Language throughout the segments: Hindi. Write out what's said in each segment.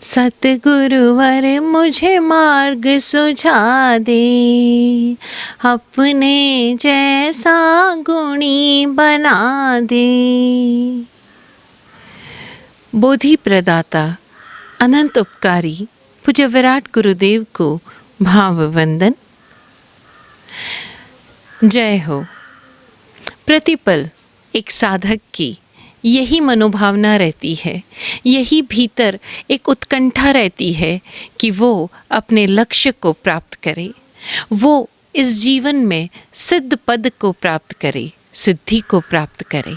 सतगुरुवर मुझे मार्ग सुझा दे, अपने जैसा गुणी बना दे। बोधि प्रदाता अनंत उपकारी पूज्य विराट गुरुदेव को भाववंदन। जय हो। प्रतिपल एक साधक की यही मनोभावना रहती है, यही भीतर एक उत्कंठा रहती है कि वो अपने लक्ष्य को प्राप्त करे, वो इस जीवन में सिद्ध पद को प्राप्त करे, सिद्धि को प्राप्त करे।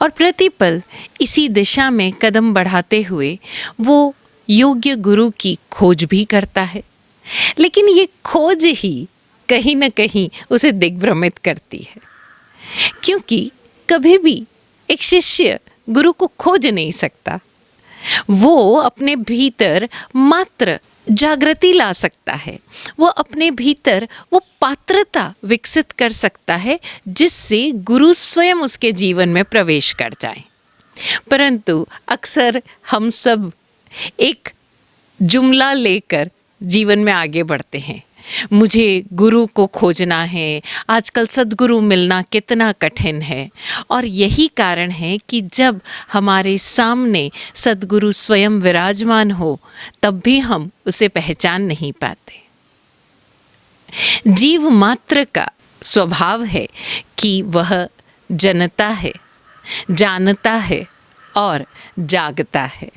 और प्रतिपल इसी दिशा में कदम बढ़ाते हुए वो योग्य गुरु की खोज भी करता है, लेकिन ये खोज ही कहीं न कहीं उसे दिग्भ्रमित करती है, क्योंकि कभी भी एक शिष्य गुरु को खोज नहीं सकता। वो अपने भीतर मात्र जागृति ला सकता है, वो अपने भीतर वो पात्रता विकसित कर सकता है जिससे गुरु स्वयं उसके जीवन में प्रवेश कर जाए। परंतु अक्सर हम सब एक जुमला लेकर जीवन में आगे बढ़ते हैं, मुझे गुरु को खोजना है, आजकल सद्गुरु मिलना कितना कठिन है। और यही कारण है कि जब हमारे सामने सद्गुरु स्वयं विराजमान हो तब भी हम उसे पहचान नहीं पाते। जीव मात्र का स्वभाव है कि वह जनता है, जानता है और जागता है।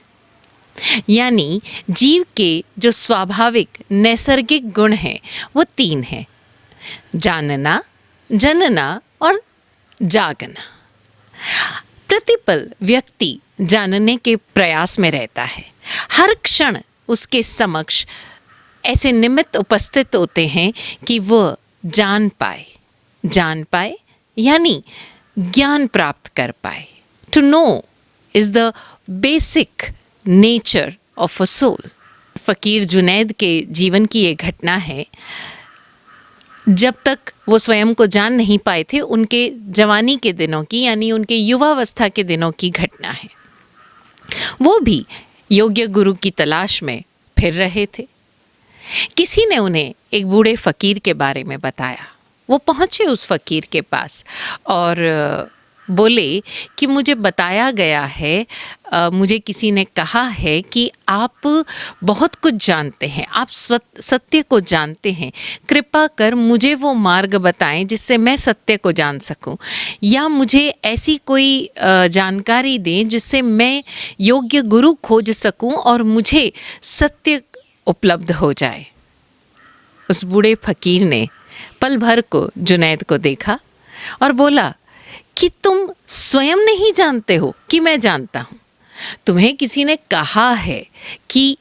यानी जीव के जो स्वाभाविक नैसर्गिक गुण हैं वो 3 हैं: जानना, जनना और जागना। प्रतिपल व्यक्ति जानने के प्रयास में रहता है, हर क्षण उसके समक्ष ऐसे निमित्त उपस्थित होते हैं कि वह जान पाए यानी ज्ञान प्राप्त कर पाए। To know is the basic nature of a soul. फ़कीर जुनैद के जीवन की ये घटना है। जब तक वो स्वयं को जान नहीं पाए थे, उनके जवानी के दिनों की यानी उनके युवावस्था के दिनों की घटना है। वो भी योग्य गुरु की तलाश में फिर रहे थे। किसी ने उन्हें एक बूढ़े फ़कीर के बारे में बताया। वो पहुँचे उस फ़कीर के पास और बोले कि मुझे बताया गया है, मुझे किसी ने कहा है कि आप बहुत कुछ जानते हैं, आप सत्य को जानते हैं, कृपा कर मुझे वो मार्ग बताएं जिससे मैं सत्य को जान सकूं, या मुझे ऐसी कोई जानकारी दें जिससे मैं योग्य गुरु खोज सकूं और मुझे सत्य उपलब्ध हो जाए। उस बूढ़े फ़कीर ने पल भर को जुनैद को देखा और बोला कि तुम स्वयं नहीं जानते हो कि मैं जानता हूँ। तुम्हें किसी ने कहा है कि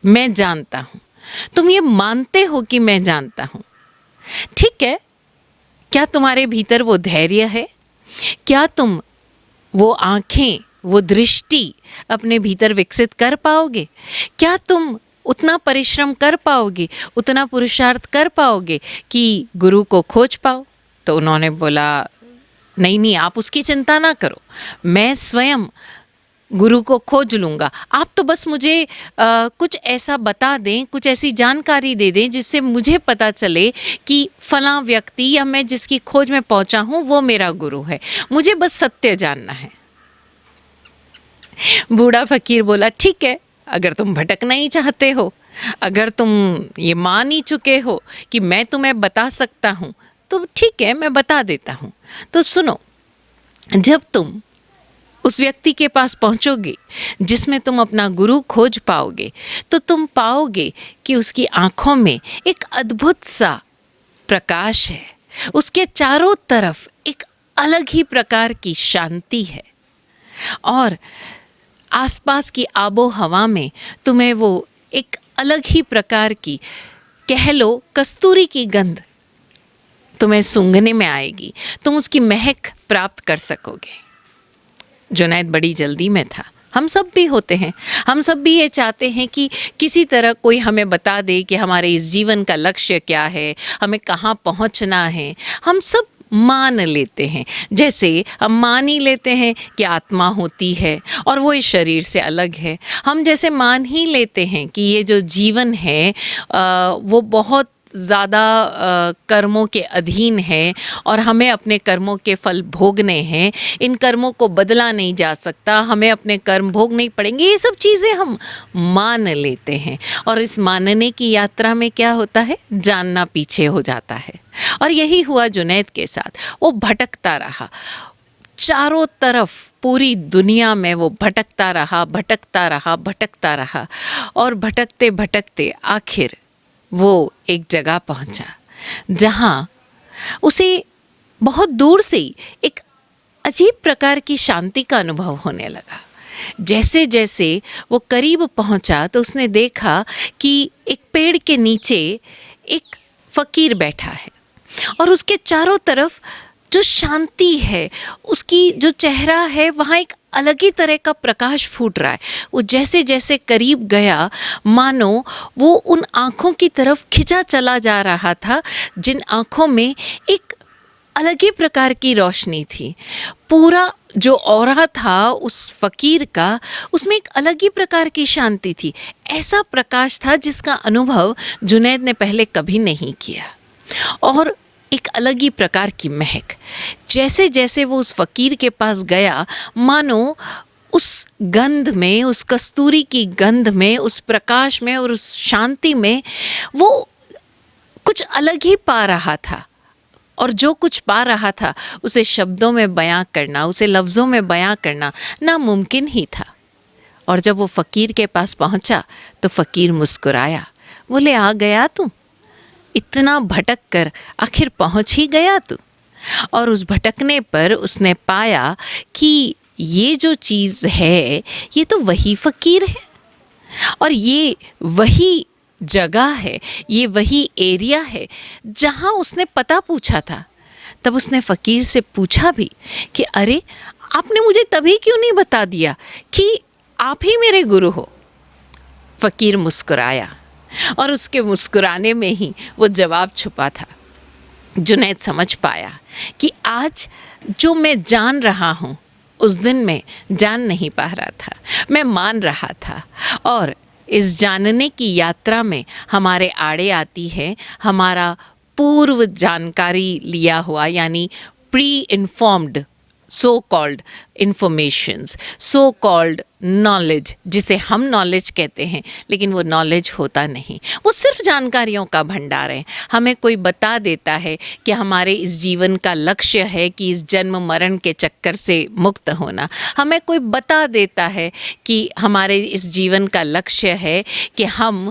मैं जानता हूँ, तुम ये मानते हो कि मैं जानता हूँ। ठीक है, क्या तुम्हारे भीतर वो धैर्य है? क्या तुम वो आँखें, वो दृष्टि अपने भीतर विकसित कर पाओगे? क्या तुम उतना परिश्रम कर पाओगे, उतना पुरुषार्थ कर पाओगे कि गुरु को खोज पाओ? तो उन्होंने बोला, नहीं, आप उसकी चिंता ना करो, मैं स्वयं गुरु को खोज लूँगा। आप तो बस मुझे कुछ ऐसा बता दें, कुछ ऐसी जानकारी दे दें जिससे मुझे पता चले कि फलां व्यक्ति या मैं जिसकी खोज में पहुँचा हूँ वो मेरा गुरु है, मुझे बस सत्य जानना है। बूढ़ा फ़कीर बोला, ठीक है, अगर तुम भटकना ही चाहते हो, अगर तुम ये मान ही चुके हो कि मैं तुम्हें बता सकता हूँ, तो ठीक है, मैं बता देता हूँ। तो सुनो, जब तुम उस व्यक्ति के पास पहुँचोगे जिसमें तुम अपना गुरु खोज पाओगे, तो तुम पाओगे कि उसकी आँखों में एक अद्भुत सा प्रकाश है, उसके चारों तरफ एक अलग ही प्रकार की शांति है और आसपास की आबो हवा में तुम्हें वो एक अलग ही प्रकार की, कह लो, कस्तूरी की गंध तुम्हें सूंघने में आएगी, तुम उसकी महक प्राप्त कर सकोगे। जुनैद बड़ी जल्दी में था। हम सब भी होते हैं, हम सब भी ये चाहते हैं कि किसी तरह कोई हमें बता दे कि हमारे इस जीवन का लक्ष्य क्या है, हमें कहाँ पहुँचना है। हम सब मान लेते हैं। जैसे हम मान ही लेते हैं कि आत्मा होती है और वो इस शरीर से अलग है। हम जैसे मान ही लेते हैं कि ये जो जीवन है वो बहुत ज़्यादा कर्मों के अधीन है और हमें अपने कर्मों के फल भोगने हैं। इन कर्मों को बदला नहीं जा सकता, हमें अपने कर्म भोगने पड़ेंगे। ये सब चीज़ें हम मान लेते हैं और इस मानने की यात्रा में क्या होता है, जानना पीछे हो जाता है। और यही हुआ जुनैद के साथ। वो भटकता रहा चारों तरफ, पूरी दुनिया में वो भटकता रहा, भटकता रहा, भटकता रहा और भटकते भटकते आखिर वो एक जगह पहुंचा जहां उसे बहुत दूर से ही एक अजीब प्रकार की शांति का अनुभव होने लगा। जैसे जैसे वो करीब पहुंचा तो उसने देखा कि एक पेड़ के नीचे एक फकीर बैठा है और उसके चारों तरफ जो शांति है, उसकी जो चेहरा है, वहाँ एक अलग ही तरह का प्रकाश फूट रहा है। वो जैसे जैसे करीब गया, मानो वो उन आँखों की तरफ खिंचा चला जा रहा था जिन आँखों में एक अलग ही प्रकार की रोशनी थी। पूरा जो ऑरा था उस फकीर का, उसमें एक अलग ही प्रकार की शांति थी। ऐसा प्रकाश था जिसका अनुभव जुनैद ने पहले कभी नहीं किया। और एक अलग ही प्रकार की महक। जैसे जैसे वो उस फकीर के पास गया, मानो उस गंध में, उस कस्तूरी की गंध में, उस प्रकाश में और उस शांति में वो कुछ अलग ही पा रहा था। और जो कुछ पा रहा था उसे शब्दों में बयां करना, उसे लफ्ज़ों में बयां करना नामुमकिन ही था। और जब वो फ़कीर के पास पहुंचा तो फ़कीर मुस्कुराया, बोले, आ गया तू, इतना भटक कर आखिर पहुंच ही गया तू। और उस भटकने पर उसने पाया कि ये जो चीज़ है ये तो वही फ़कीर है और ये वही जगह है, ये वही एरिया है जहाँ उसने पता पूछा था। तब उसने फ़कीर से पूछा भी कि अरे, आपने मुझे तभी क्यों नहीं बता दिया कि आप ही मेरे गुरु हो। फ़कीर मुस्कुराया और उसके मुस्कुराने में ही वो जवाब छुपा था। जुनैद समझ पाया कि आज जो मैं जान रहा हूँ उस दिन मैं जान नहीं पा रहा था, मैं मान रहा था। और इस जानने की यात्रा में हमारे आड़े आती है हमारा पूर्व जानकारी लिया हुआ, यानी pre informed so called informations, so called knowledge, जिसे हम नॉलेज कहते हैं, लेकिन वो नॉलेज होता नहीं, वो सिर्फ जानकारियों का भंडार है। हमें कोई बता देता है कि हमारे इस जीवन का लक्ष्य है कि इस जन्म मरण के चक्कर से मुक्त होना। हमें कोई बता देता है कि हमारे इस जीवन का लक्ष्य है कि हम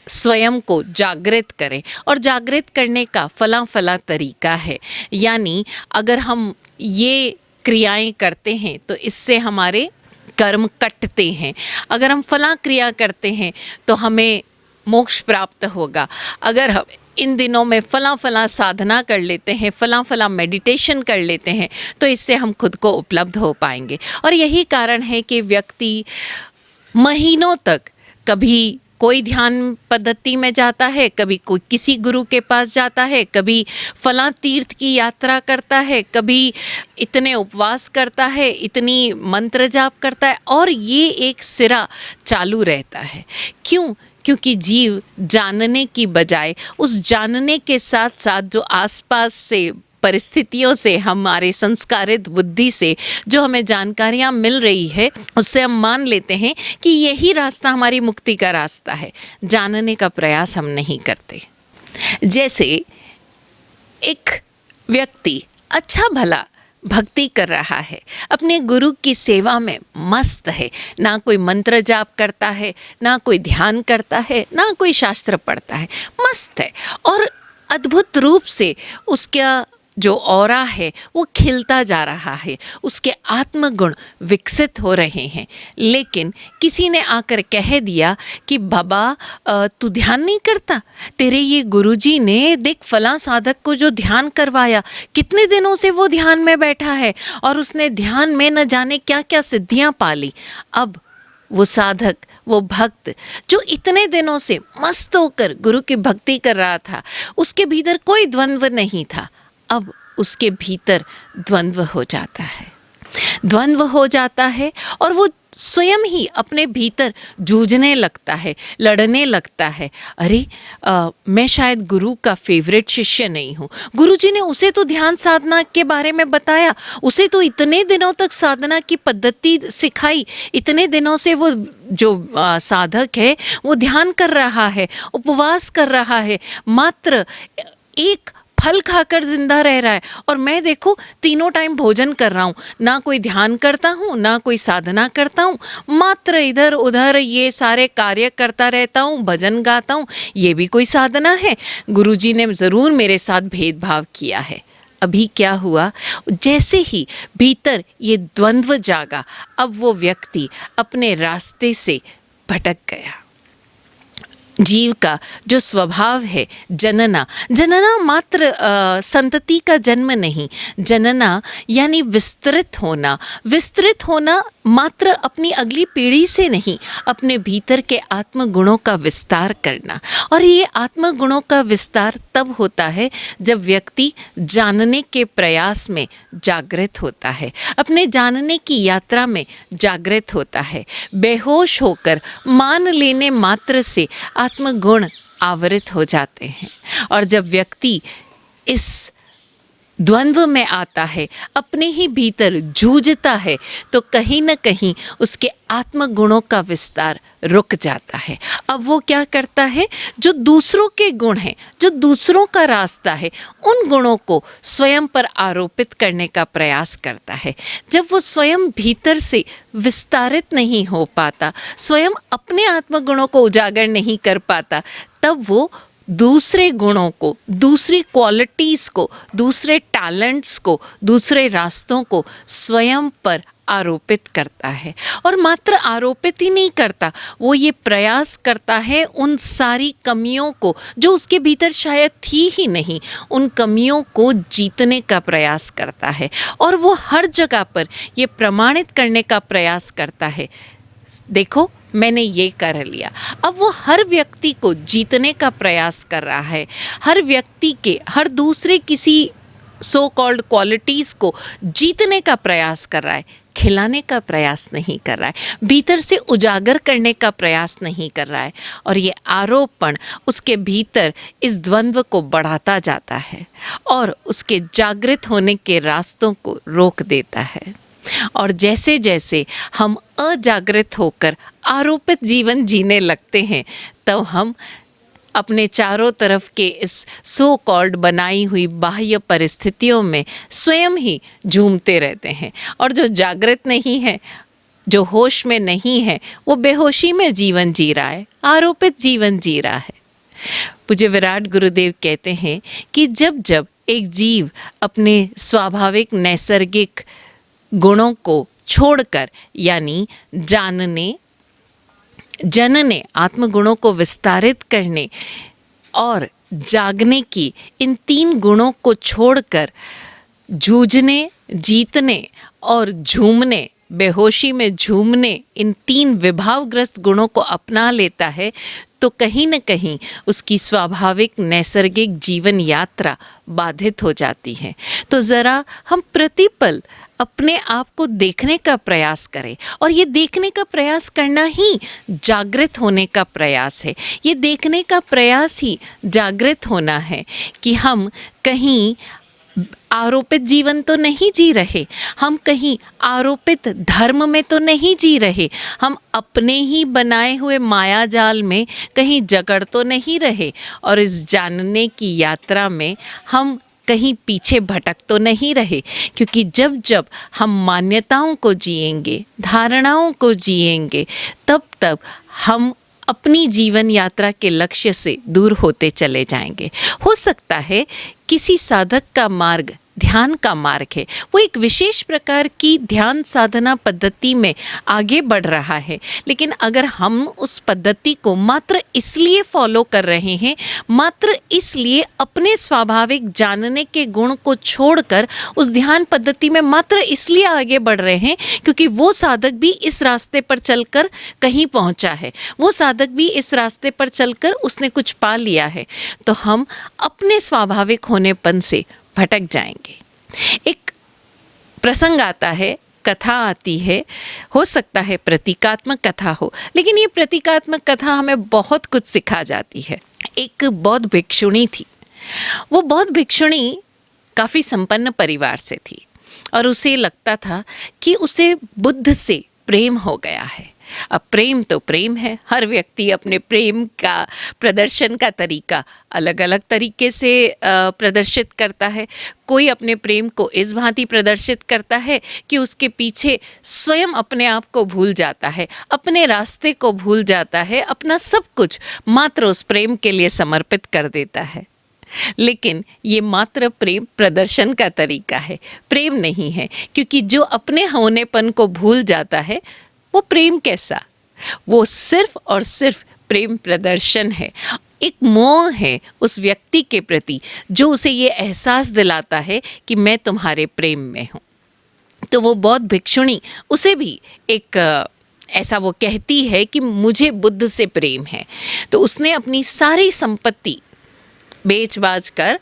स्वयं को जागृत करें और जागृत करने का फला तरीका है। यानी अगर हम ये क्रियाएं करते हैं तो इससे हमारे कर्म कटते हैं। अगर हम फला क्रिया करते हैं तो हमें मोक्ष प्राप्त होगा। अगर हम इन दिनों में फला साधना कर लेते हैं, फला मेडिटेशन कर लेते हैं, तो इससे हम खुद को उपलब्ध हो पाएंगे। और यही कारण है कि व्यक्ति महीनों तक कभी कोई ध्यान पद्धति में जाता है, कभी कोई किसी गुरु के पास जाता है, कभी फला तीर्थ की यात्रा करता है, कभी इतने उपवास करता है, इतनी मंत्र जाप करता है, और ये एक सिरा चालू रहता है। क्यों? क्योंकि जीव जानने की बजाय उस जानने के साथ साथ जो आसपास से परिस्थितियों से, हमारे संस्कारित बुद्धि से जो हमें जानकारियाँ मिल रही है, उससे हम मान लेते हैं कि यही रास्ता हमारी मुक्ति का रास्ता है। जानने का प्रयास हम नहीं करते। जैसे एक व्यक्ति अच्छा भला भक्ति कर रहा है, अपने गुरु की सेवा में मस्त है, ना कोई मंत्र जाप करता है, ना कोई ध्यान करता है, ना कोई शास्त्र पढ़ता है, मस्त है और अद्भुत रूप से उसका जो ऑरा है वो खिलता जा रहा है, उसके आत्मगुण विकसित हो रहे हैं। लेकिन किसी ने आकर कह दिया कि बाबा तू ध्यान नहीं करता, तेरे ये गुरुजी ने देख फला साधक को जो ध्यान करवाया, कितने दिनों से वो ध्यान में बैठा है और उसने ध्यान में न जाने क्या क्या सिद्धियां पाली। अब वो साधक, वो भक्त जो इतने दिनों से मस्त होकर गुरु की भक्ति कर रहा था, उसके भीतर कोई द्वंद्व नहीं था, अब उसके भीतर द्वंद्व हो जाता है, द्वंद्व हो जाता है और वो स्वयं ही अपने भीतर जूझने लगता है, लड़ने लगता है। अरे मैं शायद गुरु का फेवरेट शिष्य नहीं हूँ, गुरुजी ने उसे तो ध्यान साधना के बारे में बताया, उसे तो इतने दिनों तक साधना की पद्धति सिखाई, इतने दिनों से वो जो साधक है वो ध्यान कर रहा है, उपवास कर रहा है, मात्र एक फल खाकर जिंदा रह रहा है, और मैं देखो तीनों टाइम भोजन कर रहा हूँ, ना कोई ध्यान करता हूँ, ना कोई साधना करता हूँ, मात्र इधर उधर ये सारे कार्य करता रहता हूँ, भजन गाता हूँ, ये भी कोई साधना है? गुरुजी ने ज़रूर मेरे साथ भेदभाव किया है। अभी क्या हुआ, जैसे ही भीतर ये द्वंद्व जागा, अब वो व्यक्ति अपने रास्ते से भटक गया। जीव का जो स्वभाव है जनना, जनना मात्र संतति का जन्म नहीं, जनना यानी विस्तृत होना, विस्तृत होना मात्र अपनी अगली पीढ़ी से नहीं, अपने भीतर के आत्मगुणों का विस्तार करना। और ये आत्मगुणों का विस्तार तब होता है जब व्यक्ति जानने के प्रयास में जागृत होता है, अपने जानने की यात्रा में जागृत होता है। बेहोश होकर मान लेने मात्र से आत्मगुण आवृत हो जाते हैं, और जब व्यक्ति इस द्वंद्व में आता है, अपने ही भीतर जूझता है, तो कहीं न कहीं उसके आत्मगुणों का विस्तार रुक जाता है। अब वो क्या करता है, जो दूसरों के गुण हैं, जो दूसरों का रास्ता है, उन गुणों को स्वयं पर आरोपित करने का प्रयास करता है। जब वो स्वयं भीतर से विस्तारित नहीं हो पाता, स्वयं अपने आत्मगुणों को उजागर नहीं कर पाता, तब वो दूसरे गुणों को, दूसरी क्वालिटीज़ को, दूसरे टैलेंट्स को, दूसरे रास्तों को स्वयं पर आरोपित करता है। और मात्र आरोपित ही नहीं करता, वो ये प्रयास करता है उन सारी कमियों को जो उसके भीतर शायद थी ही नहीं, उन कमियों को जीतने का प्रयास करता है। और वो हर जगह पर ये प्रमाणित करने का प्रयास करता है, देखो मैंने ये कर लिया। अब वो हर व्यक्ति को जीतने का प्रयास कर रहा है, हर व्यक्ति के हर दूसरे किसी सो कॉल्ड क्वालिटीज़ को जीतने का प्रयास कर रहा है, खिलाने का प्रयास नहीं कर रहा है, भीतर से उजागर करने का प्रयास नहीं कर रहा है। और ये आरोपण उसके भीतर इस द्वंद्व को बढ़ाता जाता है और उसके जागृत होने के रास्तों को रोक देता है। और जैसे जैसे हम अजागृत होकर आरोपित जीवन जीने लगते हैं, तब हम अपने चारों तरफ के इस सो कॉल्ड बनाई हुई बाह्य परिस्थितियों में स्वयं ही झूमते रहते हैं। और जो जागृत नहीं है, जो होश में नहीं है, वो बेहोशी में जीवन जी रहा है, आरोपित जीवन जी रहा है। पूज्य विराट गुरुदेव कहते हैं कि जब जब एक जीव अपने स्वाभाविक नैसर्गिक गुणों को छोड़कर, यानी जानने, जनने, आत्मगुणों को विस्तारित करने और जागने की, इन तीन गुणों को छोड़कर जूझने, जीतने और झूमने, बेहोशी में झूमने, इन तीन विभावग्रस्त गुणों को अपना लेता है, तो कहीं न कहीं उसकी स्वाभाविक नैसर्गिक जीवन यात्रा बाधित हो जाती है। तो ज़रा हम प्रतिपल अपने आप को देखने का प्रयास करें, और ये देखने का प्रयास करना ही जागृत होने का प्रयास है। ये देखने का प्रयास ही जागृत होना है कि हम कहीं आरोपित जीवन तो नहीं जी रहे, हम कहीं आरोपित धर्म में तो नहीं जी रहे, हम अपने ही बनाए हुए माया जाल में कहीं जकड़ तो नहीं रहे, और इस जानने की यात्रा में हम कहीं पीछे भटक तो नहीं रहे। क्योंकि जब जब हम मान्यताओं को जिएंगे, धारणाओं को जिएंगे, तब तब हम अपनी जीवन यात्रा के लक्ष्य से दूर होते चले जाएंगे। हो सकता है किसी साधक का मार्ग ध्यान का मार्ग है, वो एक विशेष प्रकार की ध्यान साधना पद्धति में आगे बढ़ रहा है, लेकिन अगर हम उस पद्धति को मात्र इसलिए फॉलो कर रहे हैं, मात्र इसलिए अपने स्वाभाविक जानने के गुण को छोड़कर उस ध्यान पद्धति में मात्र इसलिए आगे बढ़ रहे हैं क्योंकि वो साधक भी इस रास्ते पर चलकर कहीं पहुंचा है, वो साधक भी इस रास्ते पर चलकर उसने कुछ पा लिया है, तो हम अपने स्वाभाविक होनेपन से भटक जाएंगे। एक प्रसंग आता है, कथा आती है, हो सकता है प्रतीकात्मक कथा हो, लेकिन ये प्रतीकात्मक कथा हमें बहुत कुछ सिखा जाती है। एक बौद्ध भिक्षुणी थी। वो बौद्ध भिक्षुणी काफ़ी संपन्न परिवार से थी और उसे लगता था कि उसे बुद्ध से प्रेम हो गया है। अब प्रेम तो प्रेम है, हर व्यक्ति अपने प्रेम का प्रदर्शन का तरीका अलग अलग तरीके से प्रदर्शित करता है। कोई अपने प्रेम को इस भांति प्रदर्शित करता है कि उसके पीछे स्वयं अपने आप को भूल जाता है, अपने रास्ते को भूल जाता है, अपना सब कुछ मात्र उस प्रेम के लिए समर्पित कर देता है। लेकिन ये मात्र प्रेम प्रदर्शन का तरीका है, प्रेम नहीं है, क्योंकि जो अपने होनेपन को भूल जाता है वो प्रेम कैसा, वो सिर्फ और सिर्फ प्रेम प्रदर्शन है। एक मोह है उस व्यक्ति के प्रति जो उसे ये एहसास दिलाता है कि मैं तुम्हारे प्रेम में हूँ। तो वो बौद्ध भिक्षुणी उसे भी एक ऐसा वो कहती है कि मुझे बुद्ध से प्रेम है। तो उसने अपनी सारी संपत्ति बेच बाच कर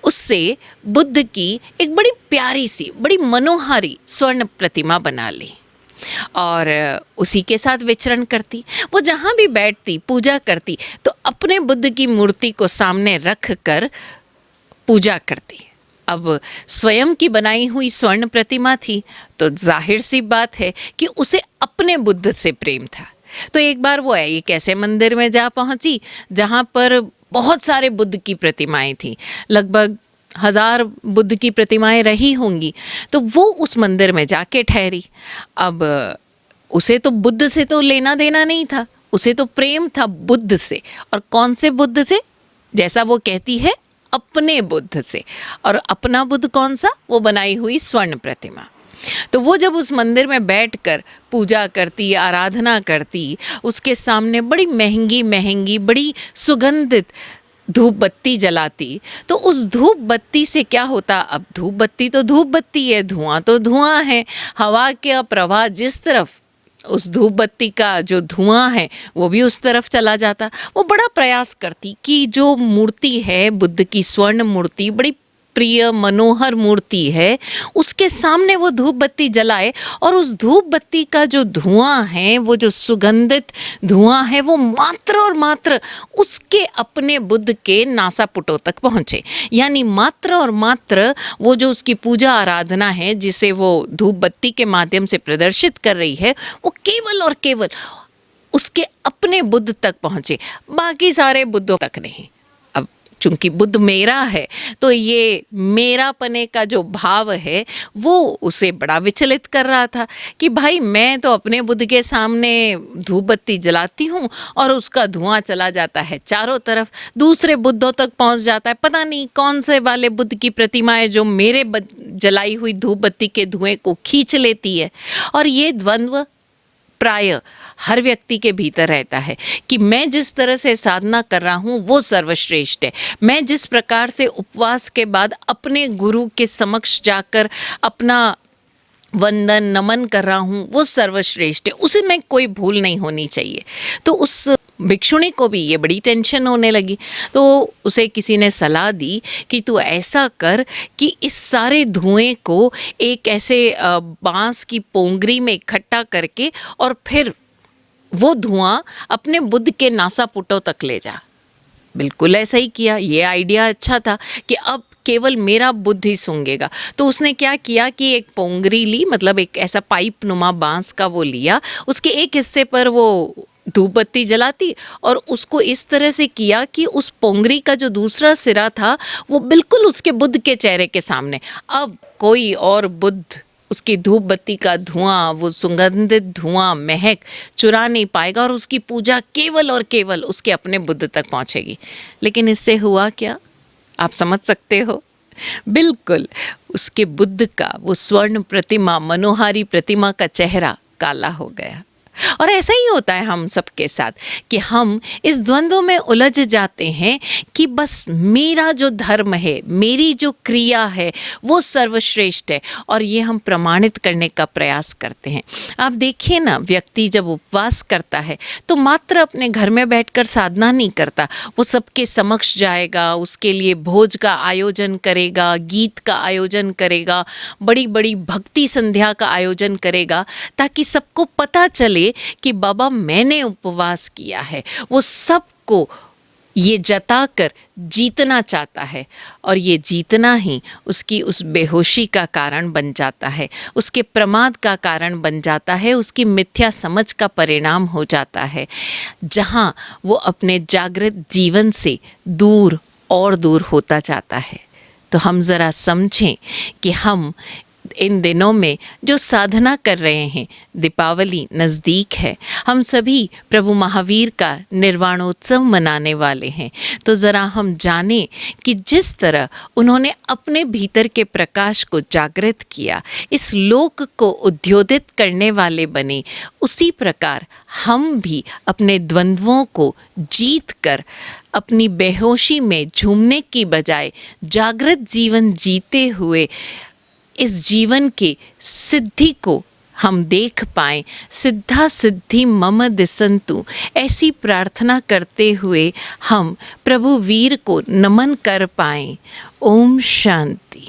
उससे बुद्ध की एक बड़ी प्यारी सी, बड़ी मनोहारी स्वर्ण प्रतिमा बना ली और उसी के साथ विचरण करती। वो जहाँ भी बैठती, पूजा करती, तो अपने बुद्ध की मूर्ति को सामने रख कर पूजा करती। अब स्वयं की बनाई हुई स्वर्ण प्रतिमा थी, तो जाहिर सी बात है कि उसे अपने बुद्ध से प्रेम था। तो एक बार वो एक ऐसे मंदिर में जा पहुंची जहाँ पर बहुत सारे बुद्ध की प्रतिमाएं थीं, लगभग 1000 बुद्ध की प्रतिमाएं रही होंगी। तो वो उस मंदिर में जाके ठहरी। अब उसे तो बुद्ध से तो लेना देना नहीं था, उसे तो प्रेम था बुद्ध से। और कौन से बुद्ध से? जैसा वो कहती है, अपने बुद्ध से। और अपना बुद्ध कौन सा? वो बनाई हुई स्वर्ण प्रतिमा। तो वो जब उस मंदिर में बैठकर पूजा करती, आराधना करती, उसके सामने बड़ी महंगी महंगी, बड़ी सुगंधित धूप बत्ती जलाती, तो उस धूप बत्ती से क्या होता? अब धूप बत्ती तो धूप बत्ती है, धुआं तो धुआं है। हवा के प्रवाह जिस तरफ, उस धूप बत्ती का जो धुआं है वो भी उस तरफ चला जाता। वो बड़ा प्रयास करती कि जो मूर्ति है बुद्ध की, स्वर्ण मूर्ति, बड़ी प्रिय मनोहर मूर्ति है, उसके सामने वो धूप बत्ती जलाए और उस धूप बत्ती का जो धुआं है, वो जो सुगंधित धुआं है, वो मात्र और मात्र उसके अपने बुद्ध के नासापुटों तक पहुँचे। यानी मात्र और मात्र वो जो उसकी पूजा आराधना है, जिसे वो धूप बत्ती के माध्यम से प्रदर्शित कर रही है, वो केवल और केवल उसके अपने बुद्ध तक पहुँचे, बाकी सारे बुद्धों तक नहीं। चूंकि बुद्ध मेरा है, तो ये मेरा पने का जो भाव है वो उसे बड़ा विचलित कर रहा था कि भाई मैं तो अपने बुद्ध के सामने धूप बत्ती जलाती हूँ और उसका धुआं चला जाता है चारों तरफ, दूसरे बुद्धों तक पहुँच जाता है। पता नहीं कौन से वाले बुद्ध की प्रतिमाएं जो मेरे जलाई हुई धूप बत्ती के धुएं को खींच लेती है। और ये द्वंद्व प्राय हर व्यक्ति के भीतर रहता है कि मैं जिस तरह से साधना कर रहा हूँ वो सर्वश्रेष्ठ है, मैं जिस प्रकार से उपवास के बाद अपने गुरु के समक्ष जाकर अपना वंदन नमन कर रहा हूँ वो सर्वश्रेष्ठ है, उसे में कोई भूल नहीं होनी चाहिए। तो उस भिक्षुणी को भी ये बड़ी टेंशन होने लगी। तो उसे किसी ने सलाह दी कि तू ऐसा कर कि इस सारे धुएं को एक ऐसे बांस की पोंगरी में इकट्ठा करके और फिर वो धुआं अपने बुद्ध के नासापुटों तक ले जा। बिल्कुल ऐसा ही किया। ये आइडिया अच्छा था कि अब केवल मेरा बुद्ध ही सूंघेगा। तो उसने क्या किया कि एक पोंगरी ली, मतलब एक ऐसा पाइप नुमा बांस का वो लिया, उसके एक हिस्से पर वो धूप बत्ती जलाती और उसको इस तरह से किया कि उस पोंगरी का जो दूसरा सिरा था वो बिल्कुल उसके बुद्ध के चेहरे के सामने। अब कोई और बुद्ध उसकी धूप बत्ती का धुआं, वो सुगंधित धुआं, महक चुरा नहीं पाएगा और उसकी पूजा केवल और केवल उसके अपने बुद्ध तक पहुंचेगी। लेकिन इससे हुआ क्या, आप समझ सकते हो? बिल्कुल उसके बुद्ध का वो स्वर्ण प्रतिमा, मनोहारी प्रतिमा का चेहरा काला हो गया और ऐसा ही होता है हम सबके साथ कि हम इस द्वंद्व में उलझ जाते हैं कि बस मेरा जो धर्म है, मेरी जो क्रिया है वो सर्वश्रेष्ठ है, और ये हम प्रमाणित करने का प्रयास करते हैं। आप देखिए ना, व्यक्ति जब उपवास करता है तो मात्र अपने घर में बैठकर साधना नहीं करता, वो सबके समक्ष जाएगा, उसके लिए भोज का आयोजन करेगा, गीत का आयोजन करेगा, बड़ी बड़ी भक्ति संध्या का आयोजन करेगा, ताकि सबको पता चले कि बाबा मैंने उपवास किया है। वो सबको ये जताकर जीतना चाहता है, और ये जीतना ही उसकी उस बेहोशी का कारण बन जाता है, उसके प्रमाद का कारण बन जाता है, उसकी मिथ्या समझ का परिणाम हो जाता है, जहाँ वो अपने जागृत जीवन से दूर और दूर होता जाता है। तो हम ज़रा समझें कि हम इन दिनों में जो साधना कर रहे हैं, दीपावली नज़दीक है, हम सभी प्रभु महावीर का निर्वाणोत्सव मनाने वाले हैं। तो ज़रा हम जानें कि जिस तरह उन्होंने अपने भीतर के प्रकाश को जागृत किया, इस लोक को उद्योदित करने वाले बने, उसी प्रकार हम भी अपने द्वंद्वों को जीत कर अपनी बेहोशी में झूमने की बजाय जागृत जीवन जीते हुए इस जीवन के सिद्धि को हम देख पाएँ। सिद्धा सिद्धि मम दिसंतु, ऐसी प्रार्थना करते हुए हम प्रभु वीर को नमन कर पाएँ। ओम शांति।